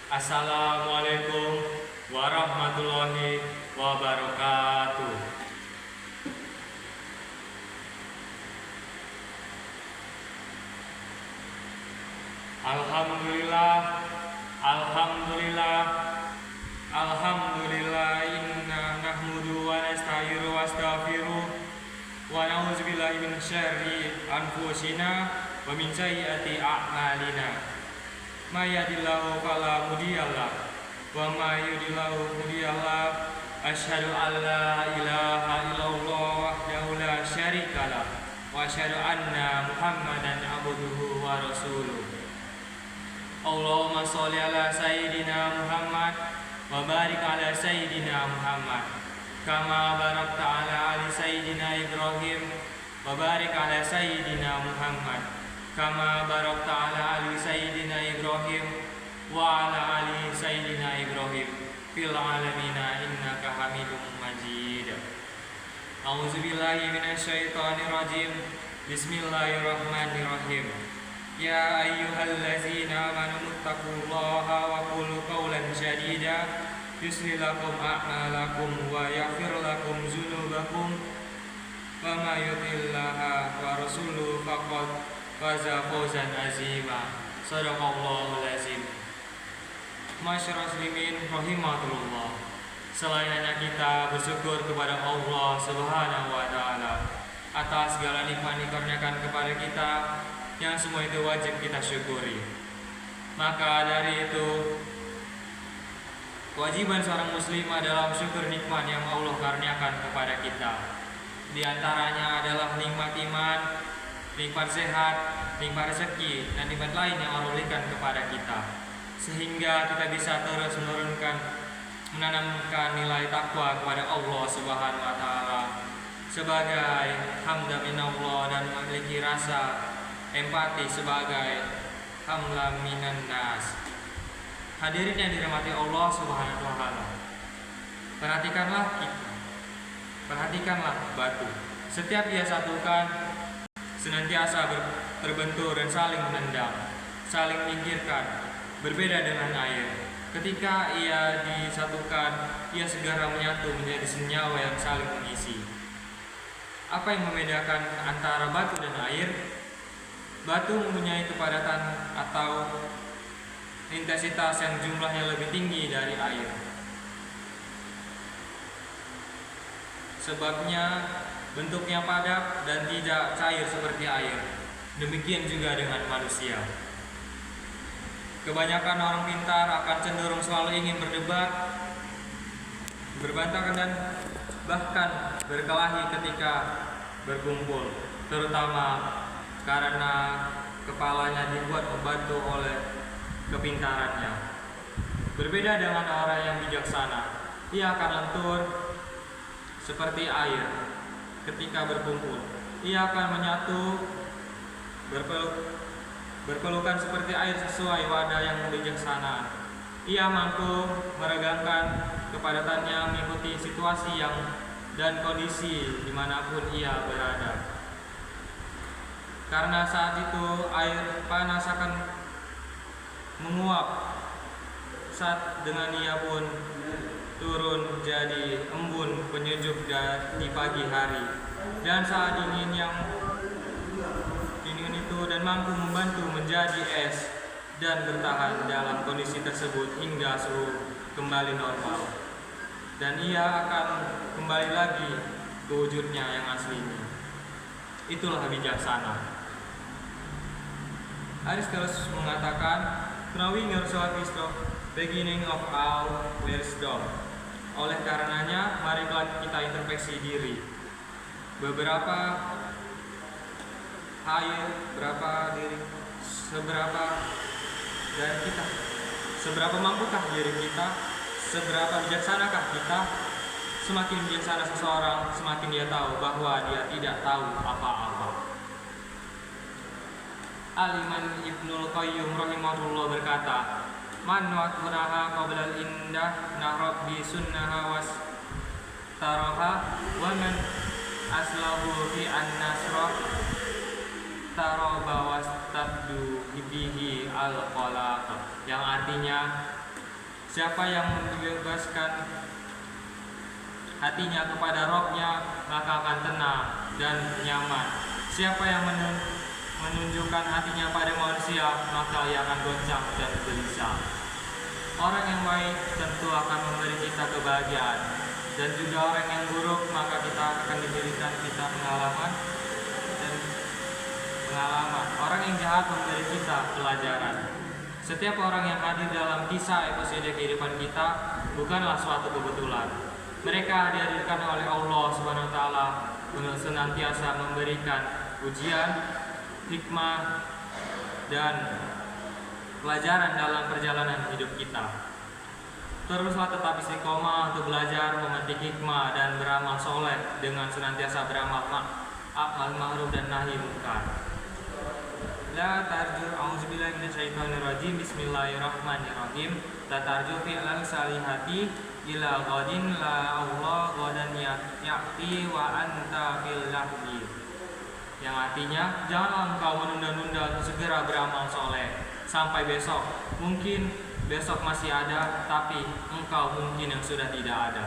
Assalamualaikum warahmatullahi wabarakatuh. Alhamdulillah, Alhamdulillah, Alhamdulillah. Inna nahmudu wa nasta'iru wa astaghfiruh wa na'udzu billahi min syarri anfusina wa min sayyiati a'malina. May yahdihillahu fala mudhillalah wa may yudhlil mudhillalah. Asyhadu an la ilaha illallah wahdahu la syarikalah wa asyhadu anna Muhammadan abduhu wa rasuluh. Allahumma sholli ala sayyidina Muhammad wa barik ala sayyidina Muhammad kama barakta ala ali sayyidina Ibrahim wa barik ala sayyidina Muhammad kama barakta ala ali sayyidina Ibrahim wa ala ali sayyidina Ibrahim fil alamina innaka Hamidum Majid. A'udzu billahi minasyaitonir rajim. Bismillahirrahmanirrahim. Ya ayyuhallazina amanu taqullaha wa qulu qawlan sadida yuslih lakum a'malakum wa yaghfir lakum dzunubakum wa may yuti'illaha wa rasuluhu faqad faza fawzan azima. Shadaqallahul azim. Masyarul muslimin rahimakumullah. Selayaknya kita bersyukur kepada Allah Subhanahu wa taala atas segala nikmat dikaruniakan kepada kita, yang semua itu wajib kita syukuri. Maka dari itu, kewajiban seorang muslim adalah bersyukur nikmat yang Allah karuniakan kepada kita. Di antaranya adalah nikmat iman, nikmat sehat, nikmat rezeki, dan nikmat lain yang Allah berikan kepada kita, sehingga kita bisa terus menanamkan nilai takwa kepada Allah Subhanahu wa taala sebagai hamda minallah, dan memiliki rasa empati sebagai hamla minan nas. Hadirin yang dirahmati Allah Subhanahu wa taala, perhatikanlah batu. Setiap ia satukan senantiasa terbentur dan saling menendang, saling menyingkirkan. Berbeda dengan air, ketika ia disatukan, ia segera menyatu menjadi senyawa yang saling mengisi. Apa yang membedakan antara batu dan air? Batu mempunyai kepadatan atau intensitas yang jumlahnya lebih tinggi dari air. Sebabnya bentuknya padat dan tidak cair seperti air. Demikian juga dengan manusia. Kebanyakan orang pintar akan cenderung selalu ingin berdebat, berbantah, dan bahkan berkelahi ketika berkumpul, terutama karena kepalanya dibuat membantu oleh kepintarannya. Berbeda dengan orang yang bijaksana, ia akan lentur seperti air ketika berkumpul. Ia akan menyatu, berpelukan seperti air sesuai wadah yang bijaksana. Ia mampu meregangkan kepadatannya mengikuti situasi dan kondisi dimanapun ia berada. Karena saat itu air panas akan menguap saat dengan ia pun turun jadi embun penyejuk di pagi hari, dan saat dingin itu dan mampu membantu menjadi es dan bertahan dalam kondisi tersebut hingga suhu kembali normal, dan ia akan kembali lagi ke wujudnya yang aslinya. Itulah bijaksana. Aristoteles mengatakan, knowing yourself is the beginning of all wisdom. Oleh karenanya, marilah kita introspeksi diri. Seberapa mampukah diri kita, seberapa bijaksanakah kita. Semakin bijaksana seseorang, semakin dia tahu bahwa dia tidak tahu apa-apa. Al-Imam Ibnul Qayyim rahimahullah berkata, man waqtunaha qabla al-indah nahrab bi sunnaha was taraha wa man aslahu fi an-nasra taraba was tabdu bihi al-qalaq. Yang artinya, Siapa yang membebaskan hatinya kepada Rabb-Nya, maka akan tenang dan nyaman. Siapa yang menunjukkan hatinya pada manusia, maka ia akan goncang dan gelisah. Orang yang baik tentu akan memberi kita kebahagiaan, dan juga orang yang buruk maka kita akan diberikan kita pengalaman. Orang yang jahat memberi kita pelajaran. Setiap orang yang hadir dalam kisah episode kehidupan kita bukanlah suatu kebetulan. Mereka dihadirkan oleh Allah Subhanahu wa taala untuk senantiasa memberikan ujian, hikmah, dan pelajaran dalam perjalanan hidup kita. Teruslah tetap istiqomah untuk belajar, memetik hikmah, dan beramal soleh dengan senantiasa beramal ma'ruf dan nahi munkar. La tarju a'udzubillahi minasyaitonirrajim. Bismillahirrahmanirrahim. La tarju fi'lal salihati ila ghadin la Allah ghadan ya'ti wa anta fil lahdi. Yang artinya, janganlah engkau menunda-nunda untuk segera beramal soleh sampai besok. Mungkin besok masih ada, tapi engkau mungkin yang sudah tidak ada.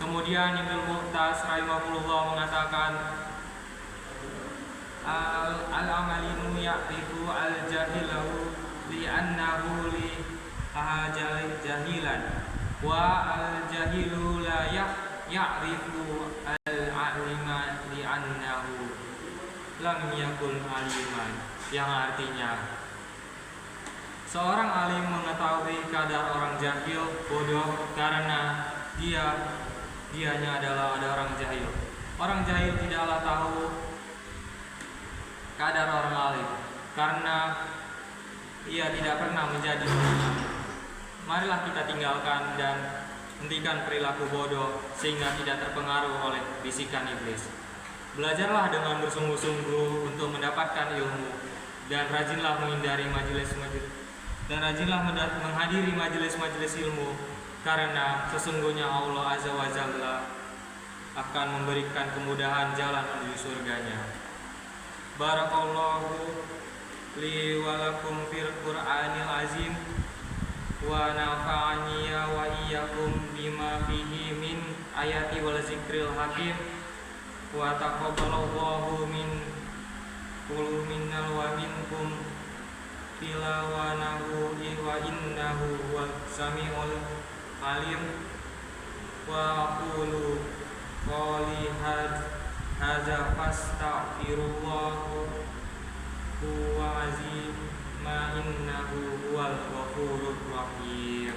Kemudian Ibnu Mu'taz rahimahullah mengatakan, al-amalinu ya'rifu al-jahilahu li'annahu li jahilan wa al-jahilu la ya'rifu al-alima li'annahu lam yakun aliman. Yang artinya, seorang alim mengetahui kadar orang jahil bodoh karena dianya adalah ada orang jahil. Orang jahil tidaklah tahu kadar orang alim karena ia tidak pernah menjadi alim. Marilah kita tinggalkan dan hentikan perilaku bodoh sehingga tidak terpengaruh oleh bisikan iblis. Belajarlah dengan bersungguh-sungguh untuk mendapatkan ilmu, dan rajinlah menghindari menghadiri majelis-majelis ilmu, karena sesungguhnya Allah Azza wa Jalla akan memberikan kemudahan jalan menuju surganya. Barakallahu li wa lakum fil Qur'anil azim wa nafa'ani wa iyyakum bima fihi min ayati wal zikril hakim wa taqabbalallahu minna wa minkum tilawanahu wa innahu huwas samiul alim. Wa aqulu qali hadza fastaghfirullah huwa azim ma innahu huwal ghafurur rahim.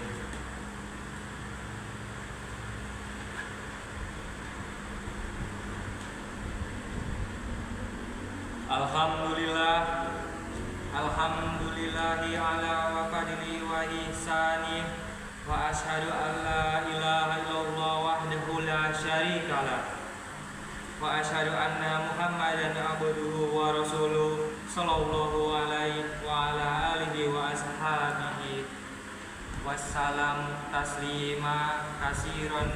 Alhamdulillahi ala wa fadli wa ihsani wa ashhadu an la ilaha illallah wahdahu la syarika lah wa ashhadu anna Muhammadan abduhu wa rasuluh sallallahu alaihi wa ala alihi wa ashabihi wassalam taslima kasiran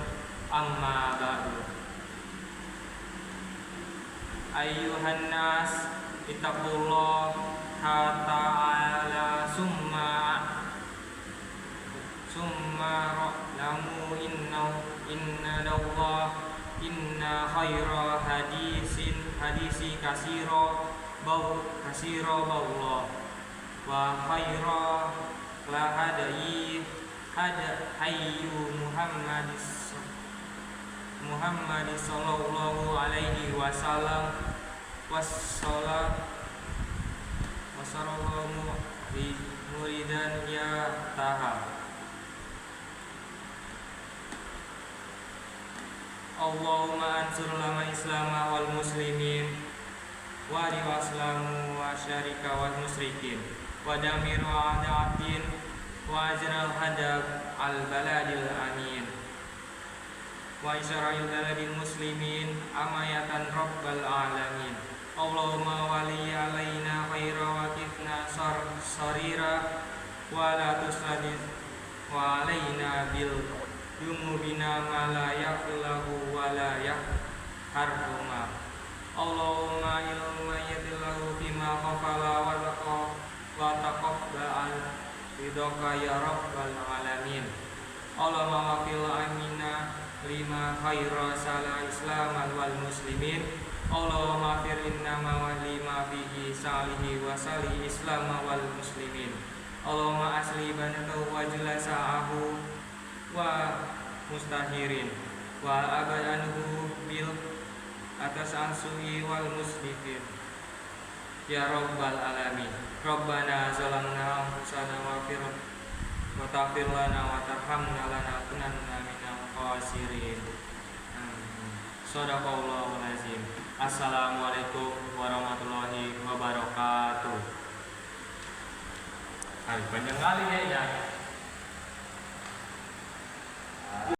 amma ba'du. Ayyuhan nas ittaqullah ta'ala summa ra'lamu inna khaira hadisi kasiro bawlah wa khaira la hayyu Muhammad sallallahu alaihi wasallam wassalamu bi muridan ya taha. Allahumma ansur lama islama wal muslimin wa riwaslamu wa syarika wal musyrikin wa damiru a'da'atin wa ajral hadab al baladil amin wa isra'il baladil muslimin amayatan rabbal alamin. Allahumma wali alaina khaira wa kifna sarira wa la tusladid wa alaina bil dumubina ma la yakhlahu wa la yakharhuma. Allahumma ilma yadillahu bima khafala wa taqabbal ridhoka ya rabbal alamin. Allahumma waqil amina lima khaira sala islam wal muslimin. Allahumma fir inna ma lima fihi salihi wa salih islam wal muslimin. Allahumma asli banatu wa julasa'ahu wa mustahirin wa abadanhu bil atas ansui wal muslimin ya rabbal alamin. Rabbana zalamna anfusana wa taghfir lana wa tarhamna lanakunanna minal khasirin. Shadaqallahul azim. Assalamualaikum warahmatullahi wabarakatuh. Panjang kali ya.